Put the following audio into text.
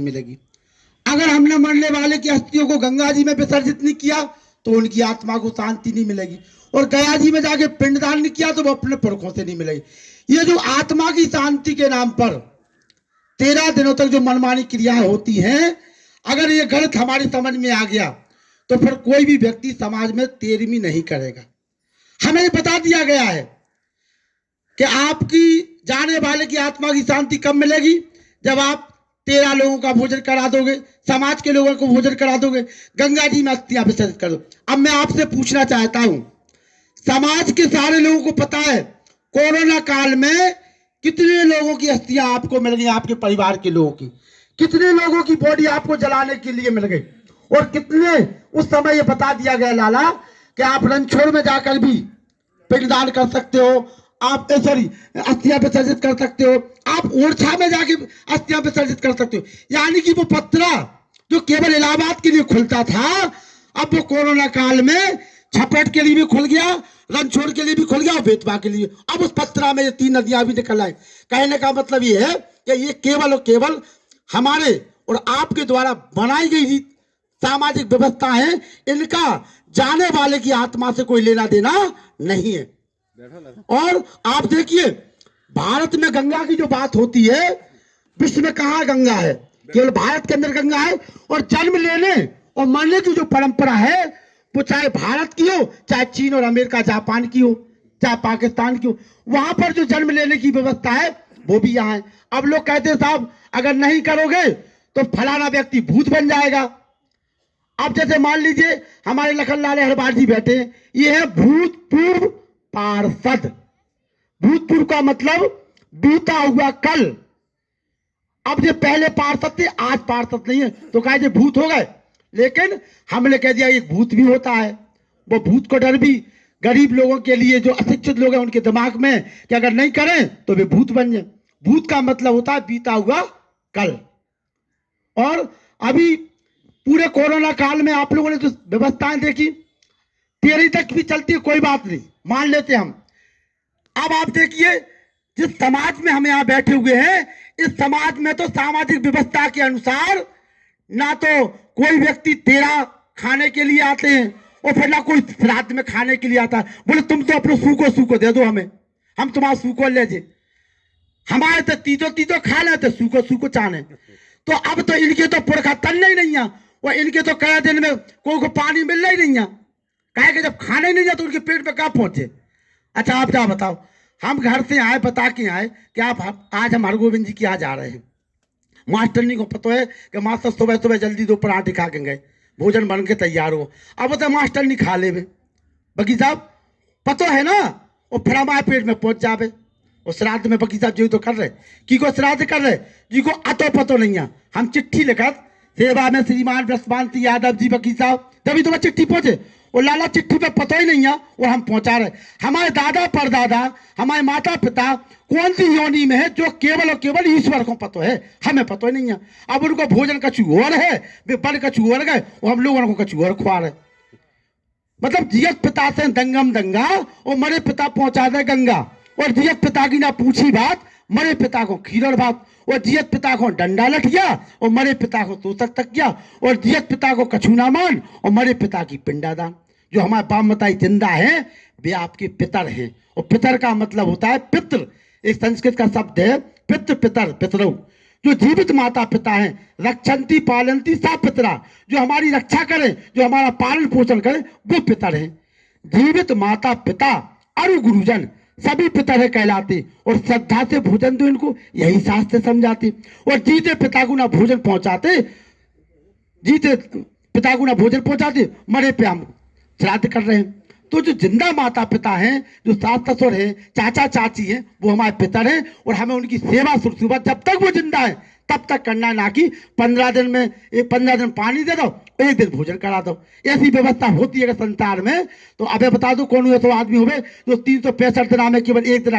मिलेगी। अगर हमने मरने वाले की अस्थियों को गंगा जी में विसर्जित नहीं किया तो उनकी आत्मा को शांति नहीं मिलेगी, और गया जी में जाके पिंडदान नहीं किया तो वो अपने पुरखों से नहीं मिलेगी। ये जो आत्मा की शांति के नाम पर 13 दिनों तक जो मनमानी क्रियाएं होती हैं, अगर ये गलत हमारी समझ में आ गया तो फिर कोई भी व्यक्ति समाज में तेरहवीं नहीं करेगा। हमें ये बता दिया गया है कि आपकी जाने वाले की आत्मा की शांति कब मिलेगी? जब आप 13 लोगों का भोजन करा दोगे, समाज के लोगों को भोजन करा दोगे, गंगा जी में अस्थियां विसर्जित कर दो। अब मैं आपसे पूछना चाहता हूं, समाज के सारे लोगों को पता है कोरोना काल में कितने लोगों की अस्थियां आपको मिल गई, आपके परिवार के लोगों की कितने लोगों की बॉडी आपको जलाने के लिए मिल गई, और कितने उस समय ये बता दिया गया लाला कि आप रणछोड़ में जाकर भी पिंडदान कर सकते हो, आप अस्थियां विसर्जित कर सकते हो, आप ओरछा में जाके अस्थियां विसर्जित कर सकते हो। यानी कि वो पत्रा जो केवल इलाहाबाद के लिए खुलता था, अब वो कोरोना काल में छपट के लिए भी खुल गया, रणछोड़ के लिए भी खुल गया और बेतवा के लिए। अब उस पत्रा में ये 3 नदियां भी निकल आए। कहने का मतलब ये है कि ये केवल और केवल हमारे और आपके द्वारा बनाई गई सामाजिक व्यवस्था है, इनका जाने वाले की आत्मा से कोई लेना देना नहीं है। और आप देखिए, भारत में गंगा की जो बात होती है, विश्व में कहां गंगा है? केवल भारत के अंदर गंगा है। और जन्म लेने और मरने की जो परंपरा है, वो चाहे भारत की हो, चाहे चीन और अमेरिका जापान की हो, चाहे पाकिस्तान की हो, वहां पर जो जन्म लेने की व्यवस्था है वो भी यहाँ है। अब लोग कहते हैं साहब अगर नहीं करोगे तो फलाना व्यक्ति भूत बन जाएगा। अब जैसे मान लीजिए हमारे लखनलाल हरबार जी बैठे हैं, ये है भूतपूर्व पार्षद। भूतपूर्व का मतलब बीता हुआ कल। अब ये पहले पार्षद थे, आज पार्षद नहीं है, तो कहा ये भूत हो गए। लेकिन हमने कह दिया एक भूत भी होता है। वो भूत को डर भी गरीब लोगों के लिए, जो अशिक्षित लोग हैं उनके दिमाग में कि अगर नहीं करें तो वे भूत बन जाए। भूत का मतलब होता है बीता हुआ कल। और अभी पूरे कोरोना काल में आप लोगों ने जो व्यवस्थाएं देखी, 13 तक भी चलती है, कोई बात नहीं, मान लेते हम। अब आप देखिए, जिस समाज में हम यहाँ बैठे हुए हैं, इस समाज में तो सामाजिक व्यवस्था के अनुसार ना तो कोई व्यक्ति 13 खाने के लिए आते हैं और फिर ना कोई श्राद्ध में खाने के लिए आता है। बोले तुम तो अपने सूको दे दो हमें, हम तुम्हारा सूको ले जे, हमारे तो तीजो खा लेते, सूको चाने। तो अब तो इनके तो पुरखा तलने ही नहीं है, और इनके तो कई दिन में कोई को पानी मिलना ही नहीं है। कहे कि जब खाने ही नहीं जाए तो उनके पेट पे कहाँ पहुंचे। अच्छा आप क्या बताओ, हम घर से आए, बता के आए कि आप आज हम हरगोविंद जी की आज आ रहे हैं। मास्टरनी को पता है कि मास्टर सुबह सुबह जल्दी 2 पराठे खा के गए, भोजन बन के तैयार हो। अब तो मास्टरनी खा ले बकी साहब, पता है ना, और फिर हमारे पेट में पहुंच जावे। और श्राद्ध में बकी साहब जी तो कर रहे, की को श्राद्ध कर रहे, जी को अतो पतो नहीं है। हम चिट्ठी लिखत सेवा में श्रीमान ब्रह्मांती यादव जी बकी साहब, तभी तो चिट्ठी पहुंचे, और लाला चिट्ठी पे पता ही नहीं है और हम पहुंचा रहे। हमारे दादा परदादा, हमारे माता पिता कौन सी योनि में है, जो केवल और केवल ईश्वर को पता है, हमें पता ही नहीं है। अब उनको भोजन कछु और है, वे बन कछु और गए और हम लोगों को कछु और खुआ रहे। मतलब जियत पिता से दंगम दंगा और मरे पिता पहुंचा दे गंगा। और जियत पिता की ना पूछी बात, मरे पिता को खीरड़ बात। और जियत पिता को डंडा लट गया और मरे पिता को तोतक तक गया। और जियत पिता को कछु ना मान और मरे पिता की पिंडादान। जो हमारे बाप मताई जिंदा है वे आपके पितर हैं। और पितर का मतलब होता है पितृ, एक संस्कृत का शब्द है पितृ, पितर, पितरऊ। जो जीवित माता पिता हैं, रक्षंती पालंती सा पितरा, जो हमारी रक्षा करें, जो हमारा पालन पोषण करें, वो पितर हैं। जीवित माता पिता अरु गुरुजन सभी पितर है कहलाते, और श्रद्धा से भोजन दो इनको, यही शास्त्र समझाते। और जीते पिता को ना भोजन पहुंचाते, जीते पिता को ना भोजन पहुंचाते, मरे पे हम श्राद्ध कर रहे हैं। तो जो जिंदा माता पिता हैं, जो सास ससुर हैं, चाचा चाची हैं, वो हमारे पितर हैं। और हमें उनकी सेवा सुबह जब तक वो जिंदा है तब तक करना, ना कि 15 दिन में 15 दिन पानी दे दो, 1 दिन भोजन करा दो। ऐसी व्यवस्था होती है संसार में। तो अबे बता दो कौन ऐसा आदमी हो जो 365 दिन में केवल 1 दिन